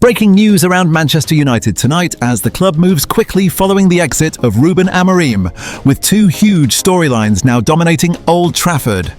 Breaking news around Manchester United tonight as the club moves quickly following the exit of Ruben Amorim, with two huge storylines now dominating Old Trafford.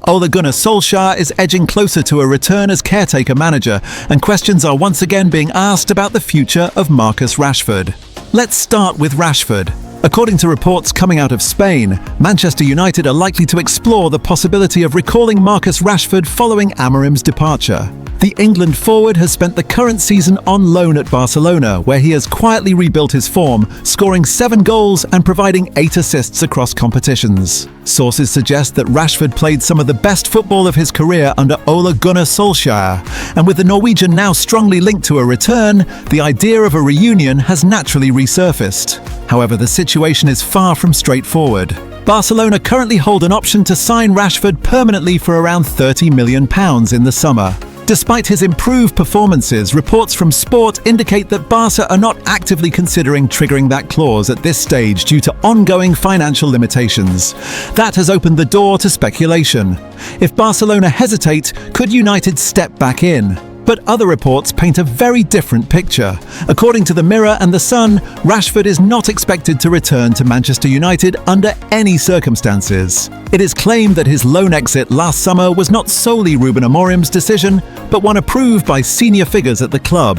Ole Gunnar Solskjaer is edging closer to a return as caretaker manager, and questions are once again being asked about the future of Marcus Rashford. Let's start with Rashford. According to reports coming out of Spain, Manchester United are likely to explore the possibility of recalling Marcus Rashford following Amorim's departure. The England forward has spent the current season on loan at Barcelona, where he has quietly rebuilt his form, scoring 7 goals and providing 8 assists across competitions. Sources suggest that Rashford played some of the best football of his career under Ole Gunnar Solskjaer, and with the Norwegian now strongly linked to a return, the idea of a reunion has naturally resurfaced. However, the situation is far from straightforward. Barcelona currently hold an option to sign Rashford permanently for around £30 million in the summer. Despite his improved performances, reports from Sport indicate that Barca are not actively considering triggering that clause at this stage due to ongoing financial limitations. That has opened the door to speculation. If Barcelona hesitate, could United step back in? But other reports paint a very different picture. According to the Mirror and the Sun, Rashford is not expected to return to Manchester United under any circumstances. It is claimed that his loan exit last summer was not solely Ruben Amorim's decision, but one approved by senior figures at the club.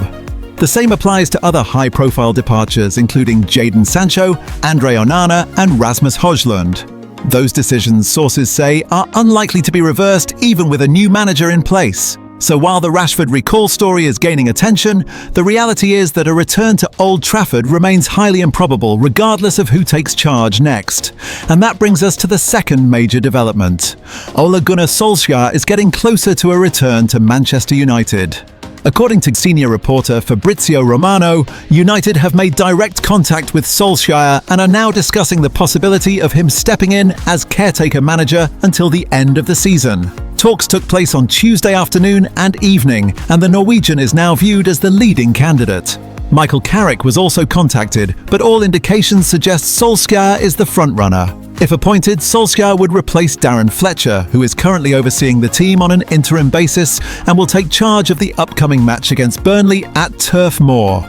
The same applies to other high-profile departures, including Jadon Sancho, Andre Onana, and Rasmus Højlund. Those decisions, sources say, are unlikely to be reversed even with a new manager in place. So while the Rashford recall story is gaining attention, the reality is that a return to Old Trafford remains highly improbable regardless of who takes charge next. And that brings us to the second major development. Ole Gunnar Solskjaer is getting closer to a return to Manchester United. According to senior reporter Fabrizio Romano, United have made direct contact with Solskjaer and are now discussing the possibility of him stepping in as caretaker manager until the end of the season. Talks took place on Tuesday afternoon and evening, and the Norwegian is now viewed as the leading candidate. Michael Carrick was also contacted, but all indications suggest Solskjaer is the frontrunner. If appointed, Solskjaer would replace Darren Fletcher, who is currently overseeing the team on an interim basis and will take charge of the upcoming match against Burnley at Turf Moor.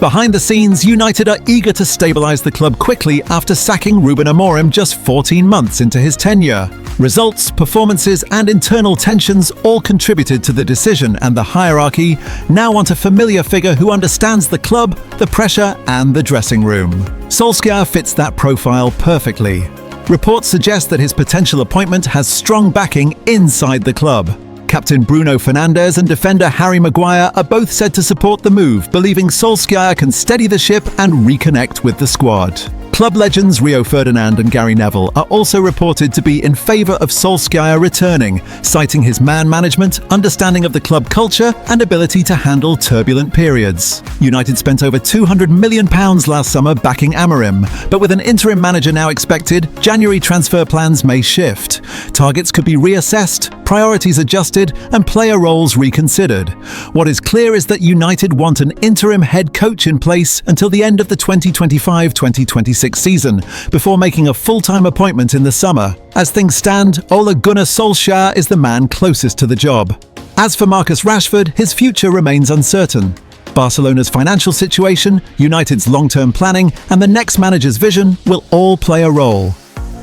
Behind the scenes, United are eager to stabilise the club quickly after sacking Ruben Amorim just 14 months into his tenure. Results, performances and internal tensions all contributed to the decision, and the hierarchy now want a familiar figure who understands the club, the pressure and the dressing room. Solskjaer fits that profile perfectly. Reports suggest that his potential appointment has strong backing inside the club. Captain Bruno Fernandes and defender Harry Maguire are both said to support the move, believing Solskjaer can steady the ship and reconnect with the squad. Club legends Rio Ferdinand and Gary Neville are also reported to be in favour of Solskjaer returning, citing his man management, understanding of the club culture and ability to handle turbulent periods. United spent over £200 million last summer backing Amorim, but with an interim manager now expected, January transfer plans may shift. Targets could be reassessed, priorities adjusted and player roles reconsidered. What is clear is that United want an interim head coach in place until the end of the 2025-2026 season, before making a full-time appointment in the summer. As things stand, Ole Gunnar Solskjaer is the man closest to the job. As for Marcus Rashford, his future remains uncertain. Barcelona's financial situation, United's long-term planning, and the next manager's vision will all play a role.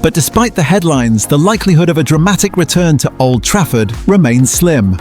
But despite the headlines, the likelihood of a dramatic return to Old Trafford remains slim.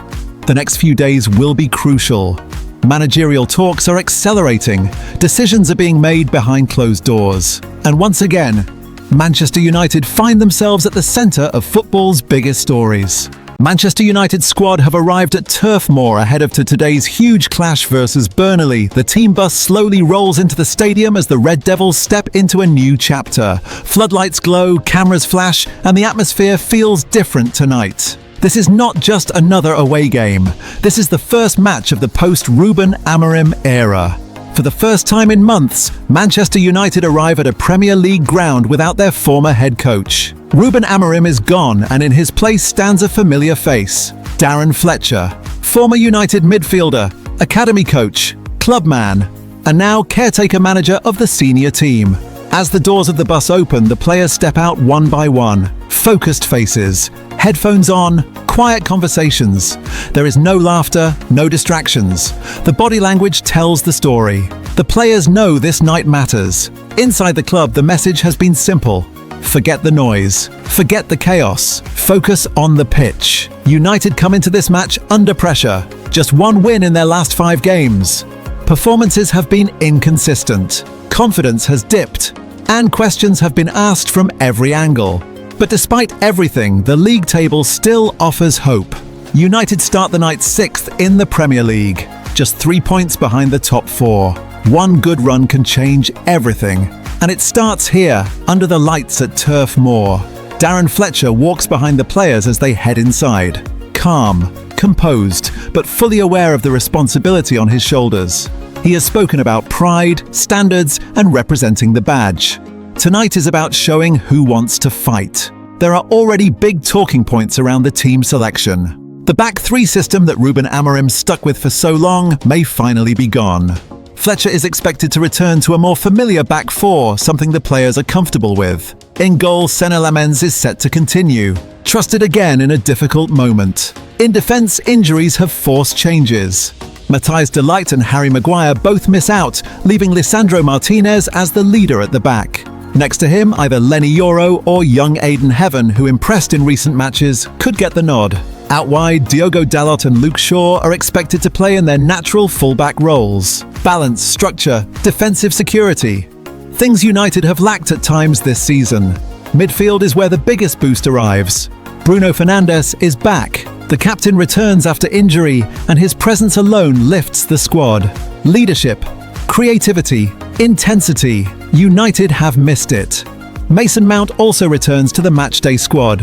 The next few days will be crucial. Managerial talks are accelerating. Decisions are being made behind closed doors. And once again, Manchester United find themselves at the centre of football's biggest stories. Manchester United's squad have arrived at Turf Moor ahead of today's huge clash versus Burnley. The team bus slowly rolls into the stadium as the Red Devils step into a new chapter. Floodlights glow, cameras flash, and the atmosphere feels different tonight. This is not just another away game. This is the first match of the post-Ruben Amorim era. For the first time in months, Manchester United arrive at a Premier League ground without their former head coach. Ruben Amorim is gone, and in his place stands a familiar face, Darren Fletcher, former United midfielder, academy coach, clubman, and now caretaker manager of the senior team. As the doors of the bus open, the players step out one by one, focused faces, Headphones on, quiet conversations. There is no laughter, no distractions. The body language tells the story. The players know this night matters. Inside the club, the message has been simple. Forget the noise. Forget the chaos. Focus on the pitch. United come into this match under pressure. Just one win in their last 5 games. Performances have been inconsistent. Confidence has dipped. And questions have been asked from every angle. But despite everything, the league table still offers hope. United start the night 6th in the Premier League, just 3 points behind the top 4. One good run can change everything. And it starts here, under the lights at Turf Moor. Darren Fletcher walks behind the players as they head inside. Calm, composed, but fully aware of the responsibility on his shoulders. He has spoken about pride, standards, and representing the badge. Tonight is about showing who wants to fight. There are already big talking points around the team selection. The back 3 system that Ruben Amorim stuck with for so long may finally be gone. Fletcher is expected to return to a more familiar back 4, something the players are comfortable with. In goal, Senne Lammens is set to continue, trusted again in a difficult moment. In defence, injuries have forced changes. Matthijs de Ligt and Harry Maguire both miss out, leaving Lisandro Martinez as the leader at the back. Next to him, either Lenny Yoro or young Aiden Heaven, who impressed in recent matches, could get the nod. Out wide, Diogo Dalot and Luke Shaw are expected to play in their natural fullback roles. Balance, structure, defensive security. Things United have lacked at times this season. Midfield is where the biggest boost arrives. Bruno Fernandes is back. The captain returns after injury, and his presence alone lifts the squad. Leadership, creativity, intensity. United have missed it. Mason Mount also returns to the matchday squad.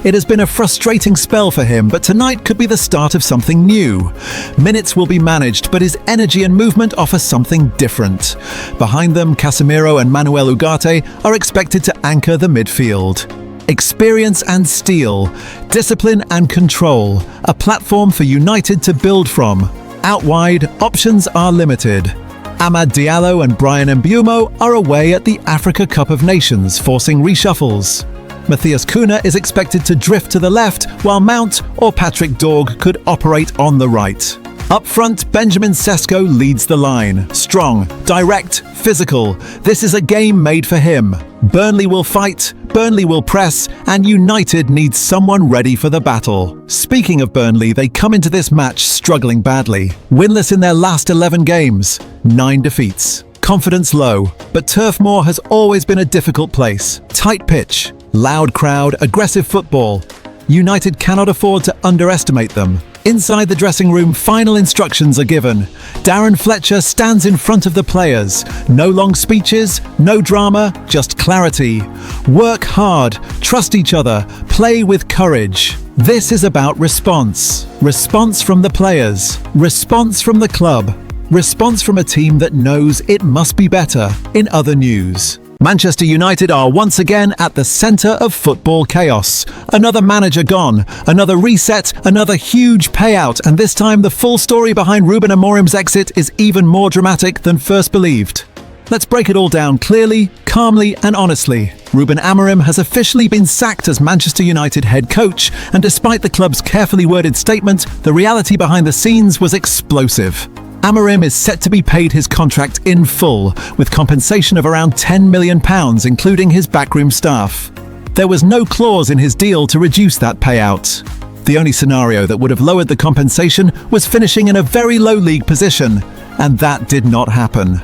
It has been a frustrating spell for him, but tonight could be the start of something new. Minutes will be managed, but his energy and movement offer something different. Behind them, Casemiro and Manuel Ugarte are expected to anchor the midfield. Experience and steel, discipline and control, a platform for United to build from. Out wide, options are limited. Amad Diallo and Brian Mbeumo are away at the Africa Cup of Nations, forcing reshuffles. Matthias Cunha is expected to drift to the left, while Mount or Patrick Dorg could operate on the right. Up front, Benjamin Sesko leads the line. Strong, direct, physical. This is a game made for him. Burnley will fight, Burnley will press, and United needs someone ready for the battle. Speaking of Burnley, they come into this match struggling badly. Winless in their last 11 games, 9 defeats. Confidence low, but Turf Moor has always been a difficult place. Tight pitch, loud crowd, aggressive football. United cannot afford to underestimate them. Inside the dressing room, final instructions are given. Darren Fletcher stands in front of the players. No long speeches, no drama, just clarity. Work hard, trust each other, play with courage. This is about response. Response from the players. Response from the club. Response from a team that knows it must be better. In other news, Manchester United are once again at the centre of football chaos. Another manager gone, another reset, another huge payout, and this time the full story behind Ruben Amorim's exit is even more dramatic than first believed. Let's break it all down clearly, calmly and honestly. Ruben Amorim has officially been sacked as Manchester United head coach, and despite the club's carefully worded statement, the reality behind the scenes was explosive. Amorim is set to be paid his contract in full, with compensation of around £10 million, including his backroom staff. There was no clause in his deal to reduce that payout. The only scenario that would have lowered the compensation was finishing in a very low league position, and that did not happen.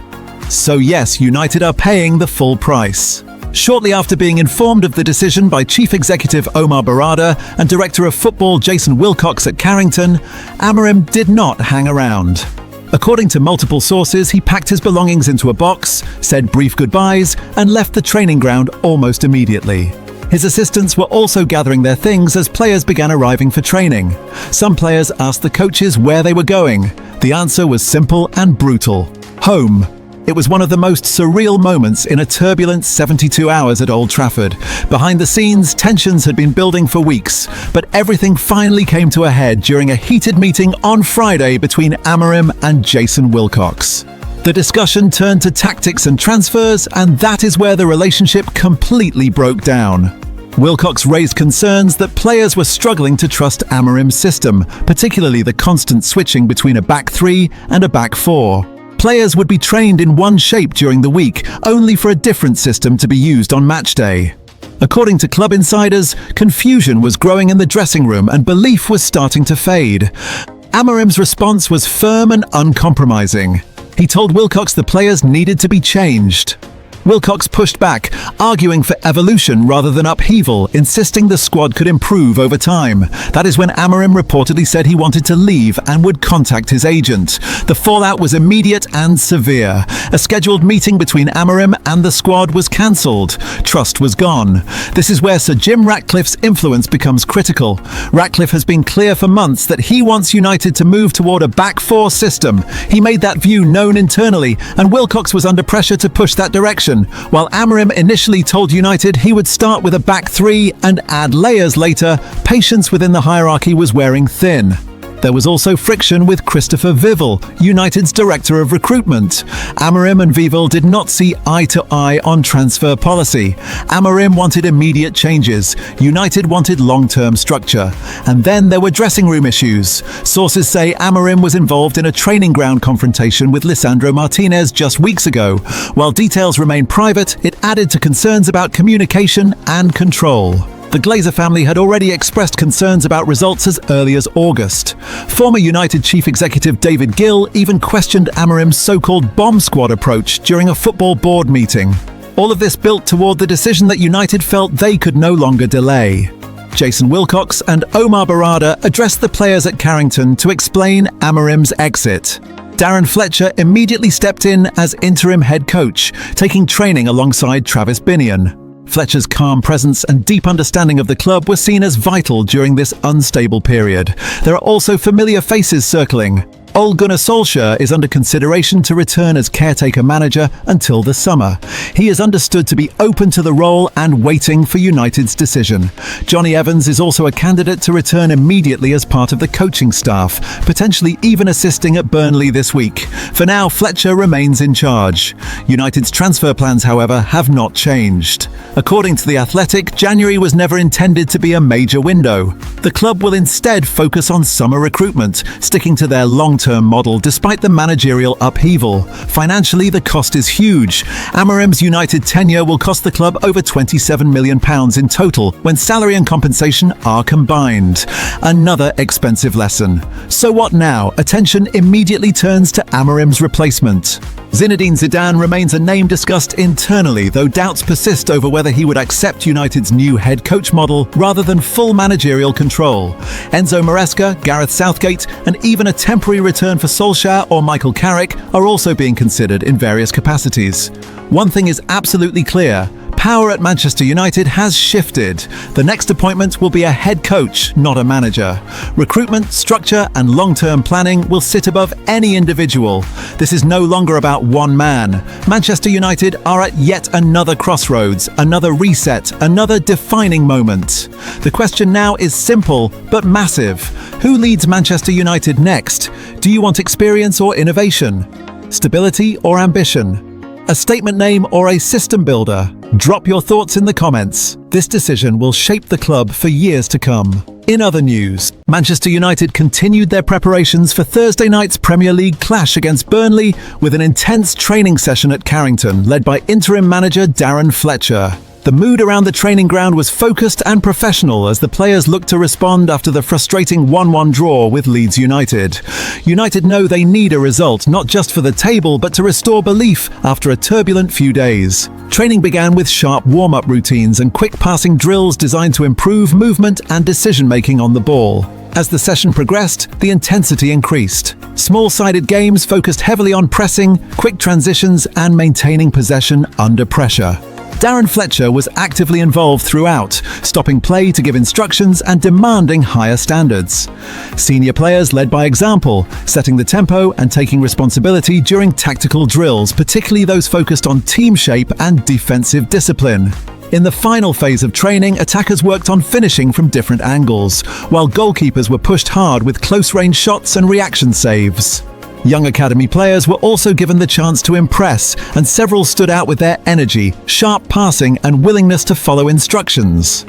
So yes, United are paying the full price. Shortly after being informed of the decision by Chief Executive Omar Barada and Director of Football Jason Wilcox at Carrington, Amorim did not hang around. According to multiple sources, he packed his belongings into a box, said brief goodbyes, and left the training ground almost immediately. His assistants were also gathering their things as players began arriving for training. Some players asked the coaches where they were going. The answer was simple and brutal: home. It was one of the most surreal moments in a turbulent 72 hours at Old Trafford. Behind the scenes, tensions had been building for weeks, but everything finally came to a head during a heated meeting on Friday between Amorim and Jason Wilcox. The discussion turned to tactics and transfers, and that is where the relationship completely broke down. Wilcox raised concerns that players were struggling to trust Amorim's system, particularly the constant switching between a back three and a back four. Players would be trained in one shape during the week, only for a different system to be used on match day. According to club insiders, confusion was growing in the dressing room and belief was starting to fade. Amorim's response was firm and uncompromising. He told Wilcox the players needed to be changed. Wilcox pushed back, arguing for evolution rather than upheaval, insisting the squad could improve over time. That is when Amorim reportedly said he wanted to leave and would contact his agent. The fallout was immediate and severe. A scheduled meeting between Amorim and the squad was cancelled. Trust was gone. This is where Sir Jim Ratcliffe's influence becomes critical. Ratcliffe has been clear for months that he wants United to move toward a back four system. He made that view known internally, and Wilcox was under pressure to push that direction. While Amorim initially told United he would start with a back three and add layers later, patience within the hierarchy was wearing thin. There was also friction with Christopher Vivel, United's director of recruitment. Amorim and Vivel did not see eye to eye on transfer policy. Amorim wanted immediate changes. United wanted long-term structure. And then there were dressing room issues. Sources say Amorim was involved in a training ground confrontation with Lisandro Martinez just weeks ago. While details remain private, it added to concerns about communication and control. The Glazer family had already expressed concerns about results as early as August. Former United chief executive David Gill even questioned Amorim's so-called bomb squad approach during a football board meeting. All of this built toward the decision that United felt they could no longer delay. Jason Wilcox and Omar Barada addressed the players at Carrington to explain Amorim's exit. Darren Fletcher immediately stepped in as interim head coach, taking training alongside Travis Binion. Fletcher's calm presence and deep understanding of the club were seen as vital during this unstable period. There are also familiar faces circling. Ole Gunnar Solskjaer is under consideration to return as caretaker manager until the summer. He is understood to be open to the role and waiting for United's decision. Johnny Evans is also a candidate to return immediately as part of the coaching staff, potentially even assisting at Burnley this week. For now, Fletcher remains in charge. United's transfer plans, however, have not changed. According to The Athletic, January was never intended to be a major window. The club will instead focus on summer recruitment, sticking to their long-term model despite the managerial upheaval. Financially, the cost is huge. Amorim's United tenure will cost the club over £27 million in total when salary and compensation are combined. Another expensive lesson. So what now? Attention immediately turns to Amorim's replacement. Zinedine Zidane remains a name discussed internally, though doubts persist over whether he would accept United's new head coach model rather than full managerial control. Enzo Maresca, Gareth Southgate, and even a temporary return for Solskjaer or Michael Carrick are also being considered in various capacities. One thing is absolutely clear. Power at Manchester United has shifted. The next appointment will be a head coach, not a manager. Recruitment, structure, and long-term planning will sit above any individual. This is no longer about one man. Manchester United are at yet another crossroads, another reset, another defining moment. The question now is simple, but massive. Who leads Manchester United next? Do you want experience or innovation? Stability or ambition? A statement name or a system builder? Drop your thoughts in the comments. This decision will shape the club for years to come. In other news, Manchester United continued their preparations for Thursday night's Premier League clash against Burnley with an intense training session at Carrington led by interim manager Darren Fletcher. The mood around the training ground was focused and professional as the players looked to respond after the frustrating 1-1 draw with Leeds United. United know they need a result, not just for the table, but to restore belief after a turbulent few days. Training began with sharp warm-up routines and quick passing drills designed to improve movement and decision-making on the ball. As the session progressed, the intensity increased. Small-sided games focused heavily on pressing, quick transitions, and maintaining possession under pressure. Darren Fletcher was actively involved throughout, stopping play to give instructions and demanding higher standards. Senior players led by example, setting the tempo and taking responsibility during tactical drills, particularly those focused on team shape and defensive discipline. In the final phase of training, attackers worked on finishing from different angles, while goalkeepers were pushed hard with close-range shots and reaction saves. Young academy players were also given the chance to impress, and several stood out with their energy, sharp passing, and willingness to follow instructions.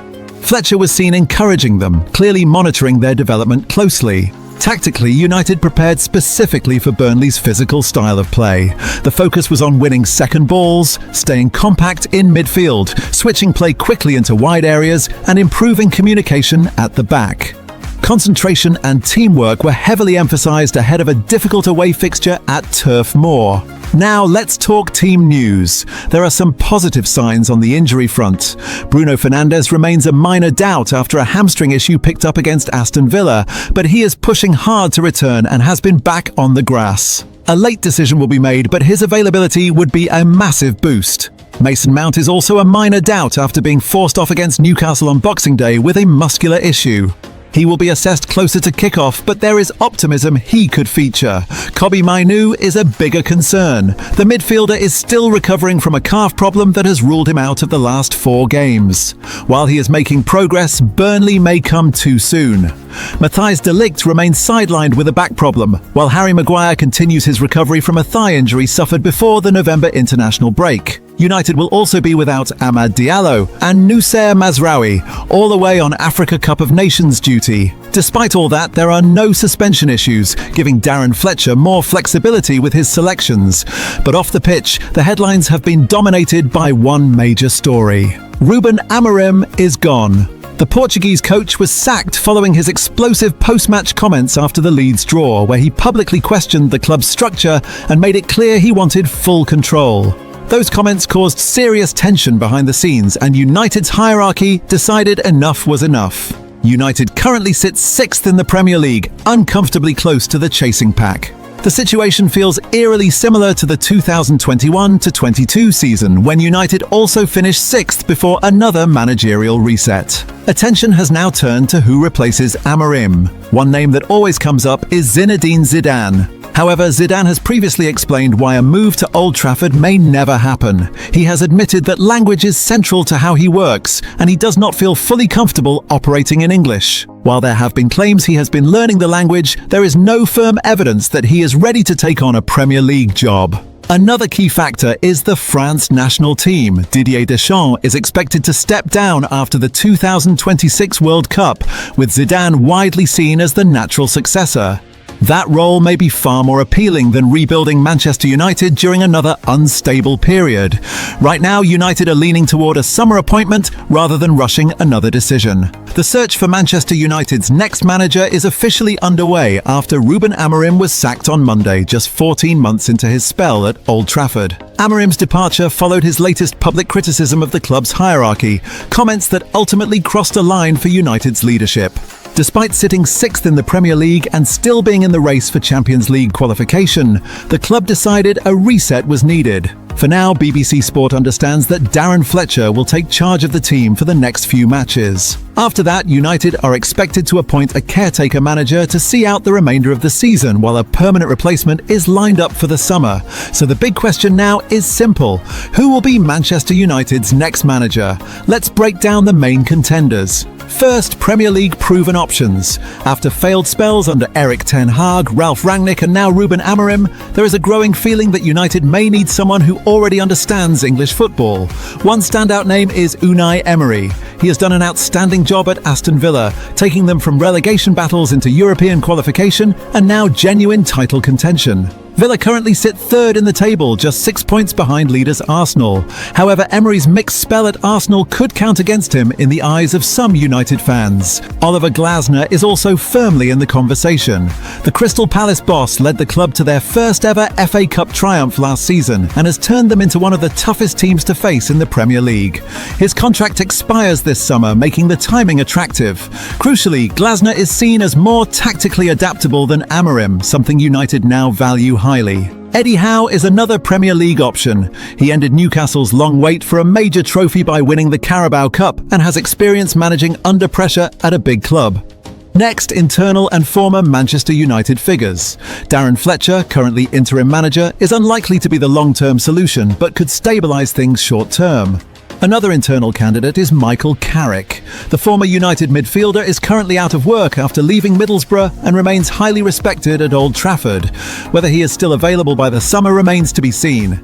Fletcher was seen encouraging them, clearly monitoring their development closely. Tactically, United prepared specifically for Burnley's physical style of play. The focus was on winning second balls, staying compact in midfield, switching play quickly into wide areas, and improving communication at the back. Concentration and teamwork were heavily emphasised ahead of a difficult away fixture at Turf Moor. Now let's talk team news. There are some positive signs on the injury front. Bruno Fernandes remains a minor doubt after a hamstring issue picked up against Aston Villa, but he is pushing hard to return and has been back on the grass. A late decision will be made, but his availability would be a massive boost. Mason Mount is also a minor doubt after being forced off against Newcastle on Boxing Day with a muscular issue. He will be assessed closer to kickoff, but there is optimism he could feature. Kobbie Mainoo is a bigger concern. The midfielder is still recovering from a calf problem that has ruled him out of the last 4 games. While he is making progress, Burnley may come too soon. Matthijs de Ligt remains sidelined with a back problem, while Harry Maguire continues his recovery from a thigh injury suffered before the November international break. United will also be without Amad Diallo and Noussair Mazraoui, all away on Africa Cup of Nations duty. Despite all that, there are no suspension issues, giving Darren Fletcher more flexibility with his selections. But off the pitch, the headlines have been dominated by one major story. Ruben Amorim is gone. The Portuguese coach was sacked following his explosive post-match comments after the Leeds draw, where he publicly questioned the club's structure and made it clear he wanted full control. Those comments caused serious tension behind the scenes, and United's hierarchy decided enough was enough. United currently sits 6th in the Premier League, uncomfortably close to the chasing pack. The situation feels eerily similar to the 2021-22 season, when United also finished 6th before another managerial reset. Attention has now turned to who replaces Amorim. One name that always comes up is Zinedine Zidane. However, Zidane has previously explained why a move to Old Trafford may never happen. He has admitted that language is central to how he works, and he does not feel fully comfortable operating in English. While there have been claims he has been learning the language, there is no firm evidence that he is ready to take on a Premier League job. Another key factor is the France national team. Didier Deschamps is expected to step down after the 2026 World Cup, with Zidane widely seen as the natural successor. That role may be far more appealing than rebuilding Manchester United during another unstable period. Right now, United are leaning toward a summer appointment rather than rushing another decision. The search for Manchester United's next manager is officially underway after Ruben Amorim was sacked on Monday, just 14 months into his spell at Old Trafford. Amorim's departure followed his latest public criticism of the club's hierarchy, comments that ultimately crossed a line for United's leadership. Despite sitting 6th in the Premier League and still being in the race for Champions League qualification, the club decided a reset was needed. For now, BBC Sport understands that Darren Fletcher will take charge of the team for the next few matches. After that, United are expected to appoint a caretaker manager to see out the remainder of the season, while a permanent replacement is lined up for the summer. So the big question now is simple: who will be Manchester United's next manager? Let's break down the main contenders. First, Premier League proven options. After failed spells under Erik ten Hag, Ralf Rangnick and now Ruben Amorim, there is a growing feeling that United may need someone who already understands English football. One standout name is Unai Emery. He has done an outstanding job at Aston Villa, taking them from relegation battles into European qualification and now genuine title contention. Villa currently sit 3rd in the table, just 6 points behind leaders Arsenal. However, Emery's mixed spell at Arsenal could count against him in the eyes of some United fans. Oliver Glasner is also firmly in the conversation. The Crystal Palace boss led the club to their first ever FA Cup triumph last season and has turned them into one of the toughest teams to face in the Premier League. His contract expires this summer, making the timing attractive. Crucially, Glasner is seen as more tactically adaptable than Amorim, something United now value highly. Eddie Howe is another Premier League option. He ended Newcastle's long wait for a major trophy by winning the Carabao Cup and has experience managing under pressure at a big club. Next, internal and former Manchester United figures. Darren Fletcher, currently interim manager, is unlikely to be the long-term solution, but could stabilise things short-term. Another internal candidate is Michael Carrick. The former United midfielder is currently out of work after leaving Middlesbrough and remains highly respected at Old Trafford. Whether he is still available by the summer remains to be seen.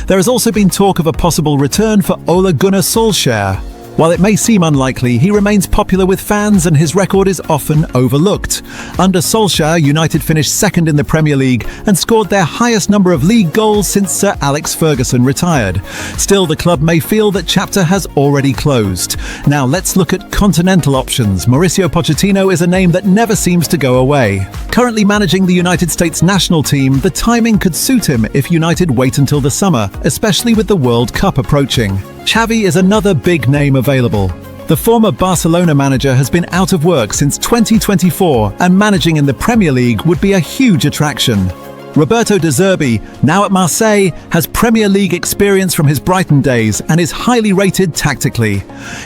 There has also been talk of a possible return for Ole Gunnar Solskjaer. While it may seem unlikely, he remains popular with fans and his record is often overlooked. Under Solskjaer, United finished second in the Premier League and scored their highest number of league goals since Sir Alex Ferguson retired. Still, the club may feel that chapter has already closed. Now let's look at continental options. Mauricio Pochettino is a name that never seems to go away. Currently managing the United States national team, the timing could suit him if United wait until the summer, especially with the World Cup approaching. Xavi is another big name available. The former Barcelona manager has been out of work since 2024, and managing in the Premier League would be a huge attraction. Roberto De Zerbi, now at Marseille, has Premier League experience from his Brighton days and is highly rated tactically.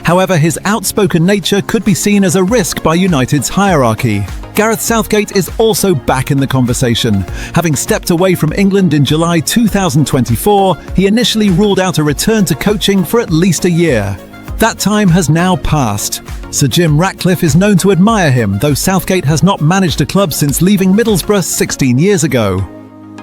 However, his outspoken nature could be seen as a risk by United's hierarchy. Gareth Southgate is also back in the conversation. Having stepped away from England in July 2024, he initially ruled out a return to coaching for at least a year. That time has now passed. Sir Jim Ratcliffe is known to admire him, though Southgate has not managed a club since leaving Middlesbrough 16 years ago.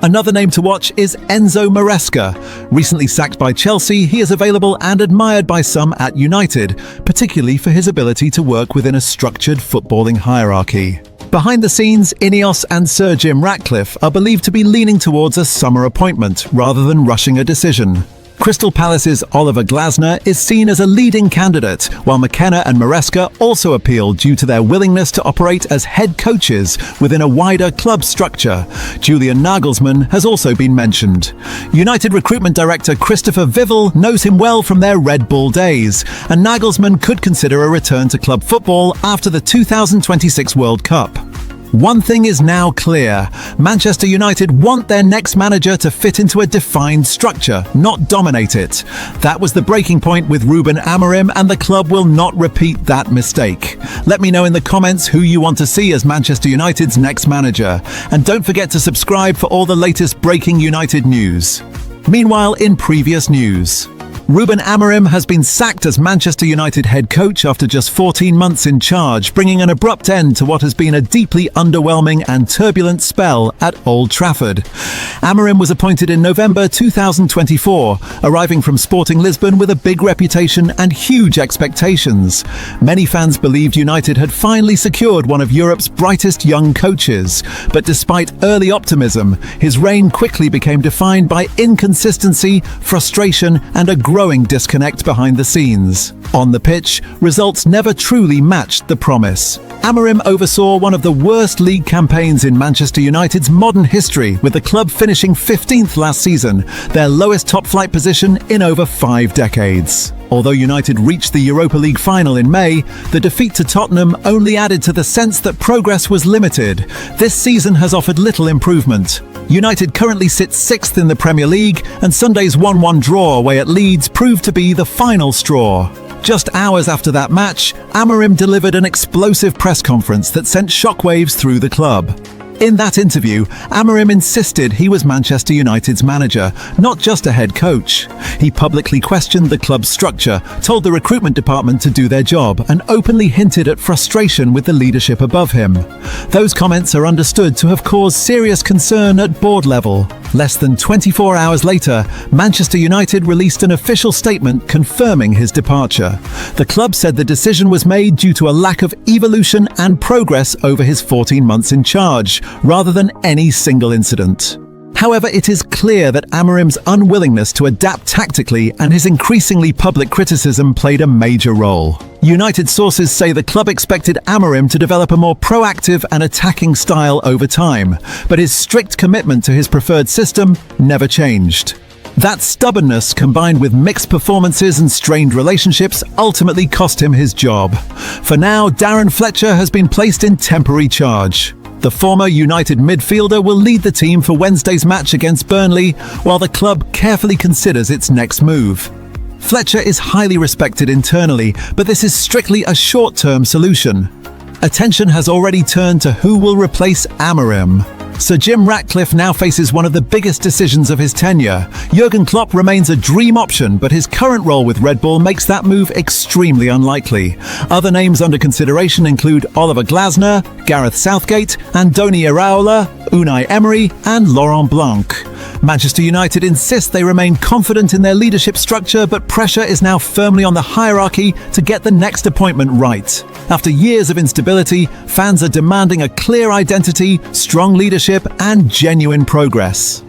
Another name to watch is Enzo Maresca. Recently sacked by Chelsea, he is available and admired by some at United, particularly for his ability to work within a structured footballing hierarchy. Behind the scenes, Ineos and Sir Jim Ratcliffe are believed to be leaning towards a summer appointment rather than rushing a decision. Crystal Palace's Oliver Glasner is seen as a leading candidate, while McKenna and Maresca also appeal due to their willingness to operate as head coaches within a wider club structure. Julian Nagelsmann has also been mentioned. United recruitment director Christopher Vivel knows him well from their Red Bull days, and Nagelsmann could consider a return to club football after the 2026 World Cup. One thing is now clear. Manchester United want their next manager to fit into a defined structure, not dominate it. That was the breaking point with Ruben Amorim, and the club will not repeat that mistake. Let me know in the comments who you want to see as Manchester United's next manager. And don't forget to subscribe for all the latest breaking United news. Meanwhile, in previous news, Ruben Amorim has been sacked as Manchester United head coach after just 14 months in charge, bringing an abrupt end to what has been a deeply underwhelming and turbulent spell at Old Trafford. Amorim was appointed in November 2024, arriving from Sporting Lisbon with a big reputation and huge expectations. Many fans believed United had finally secured one of Europe's brightest young coaches, but despite early optimism, his reign quickly became defined by inconsistency, frustration, and a growing disconnect behind the scenes. On the pitch, results never truly matched the promise. Amorim oversaw one of the worst league campaigns in Manchester United's modern history, with the club finishing 15th last season, their lowest top-flight position in over 5 decades. Although United reached the Europa League final in May, the defeat to Tottenham only added to the sense that progress was limited. This season has offered little improvement. United currently sits 6th in the Premier League, and Sunday's 1-1 draw away at Leeds proved to be the final straw. Just hours after that match, Amorim delivered an explosive press conference that sent shockwaves through the club. In that interview, Amorim insisted he was Manchester United's manager, not just a head coach. He publicly questioned the club's structure, told the recruitment department to do their job, and openly hinted at frustration with the leadership above him. Those comments are understood to have caused serious concern at board level. Less than 24 hours later, Manchester United released an official statement confirming his departure. The club said the decision was made due to a lack of evolution and progress over his 14 months in charge, rather than any single incident. However, it is clear that Amorim's unwillingness to adapt tactically and his increasingly public criticism played a major role. United sources say the club expected Amorim to develop a more proactive and attacking style over time, but his strict commitment to his preferred system never changed. That stubbornness, combined with mixed performances and strained relationships, ultimately cost him his job. For now, Darren Fletcher has been placed in temporary charge. The former United midfielder will lead the team for Wednesday's match against Burnley, while the club carefully considers its next move. Fletcher is highly respected internally, but this is strictly a short-term solution. Attention has already turned to who will replace Amorim. Sir Jim Ratcliffe now faces one of the biggest decisions of his tenure. Jurgen Klopp remains a dream option, but his current role with Red Bull makes that move extremely unlikely. Other names under consideration include Oliver Glasner, Gareth Southgate, Andoni Iraola, Unai Emery, and Laurent Blanc. Manchester United insist they remain confident in their leadership structure, but pressure is now firmly on the hierarchy to get the next appointment right. After years of instability, fans are demanding a clear identity, strong leadership, and genuine progress.